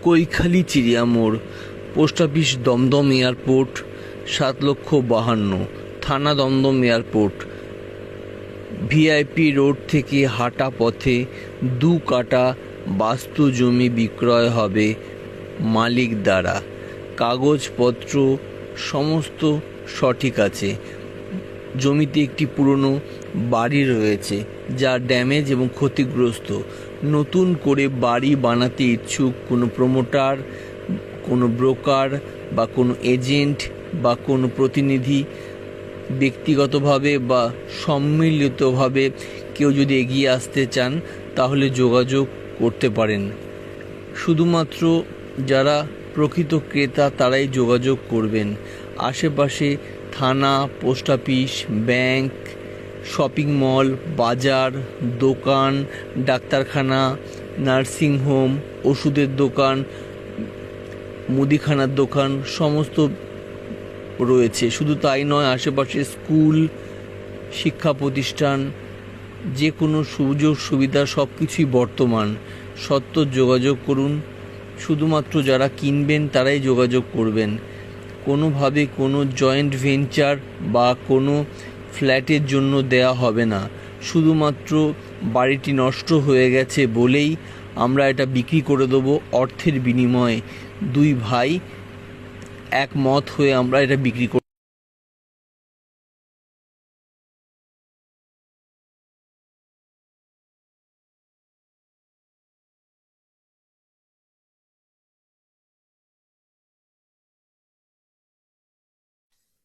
কৈখালী চিড়িয়া মোড়, post office Dumdum airport, 7,52,000, থানা Dumdum airport. VIP road থেকে হাঁটা পথে 2 কাঠা বাস্তু জমি বিক্রয় হবে মালিক দ্বারা। কাগজপত্র সমস্ত সঠিক আছে। জমিতে একটি পুরনো বাড়ি রয়েছে যা ড্যামেজ এবং ক্ষতিগ্রস্ত। নতুন করে বাড়ি বানাতে ইচ্ছুক কোনো প্রমোটার, কোনো ব্রোকার বা কোনো এজেন্ট বা কোনো প্রতিনিধি ব্যক্তিগতভাবে বা সম্মিলিতভাবে কেউ যদি এগিয়ে আসতে চান তাহলে যোগাযোগ করতে পারেন। শুধুমাত্র যারা প্রকৃত ক্রেতা তারাই যোগাযোগ করবেন। আশেপাশে থানা, post office, bank, shopping mall, বাজার, দোকান, ডাক্তারখানা, নার্সিংহোম, ওষুধের দোকান, মুদিখানার দোকান সমস্ত রয়েছে। শুধু তাই নয়, আশেপাশে স্কুল, শিক্ষা প্রতিষ্ঠান, যে কোনো সুযোগ সুবিধা সব কিছুই বর্তমান। সত্ত্বর যোগাযোগ করুন। শুধুমাত্র যারা কিনবেন তারাই যোগাযোগ করবেন। কোনোভাবে কোনো জয়েন্ট ভেঞ্চার বা কোনো ফ্ল্যাটের জন্য দেয়া হবে না। শুধুমাত্র বাড়িটি নষ্ট হয়ে গেছে বলেই আমরা এটা বিক্রি করে দেবো অর্থের বিনিময়ে। 2 ভাই একমত হয়ে আমরা এটা বিক্রি করব।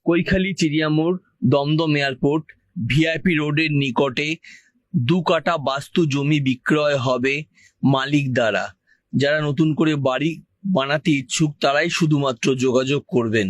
কৈখালী চিড়িয়া মোড়, দমদম এয়ারপোর্ট, ভিআইপি রোডের নিকটে 2 কাঠা বাস্তু জমি বিক্রয় হবে মালিক দ্বারা। যারা নতুন করে বাড়ি বানাতে ইচ্ছুক তারাই শুধুমাত্র যোগাযোগ করবেন।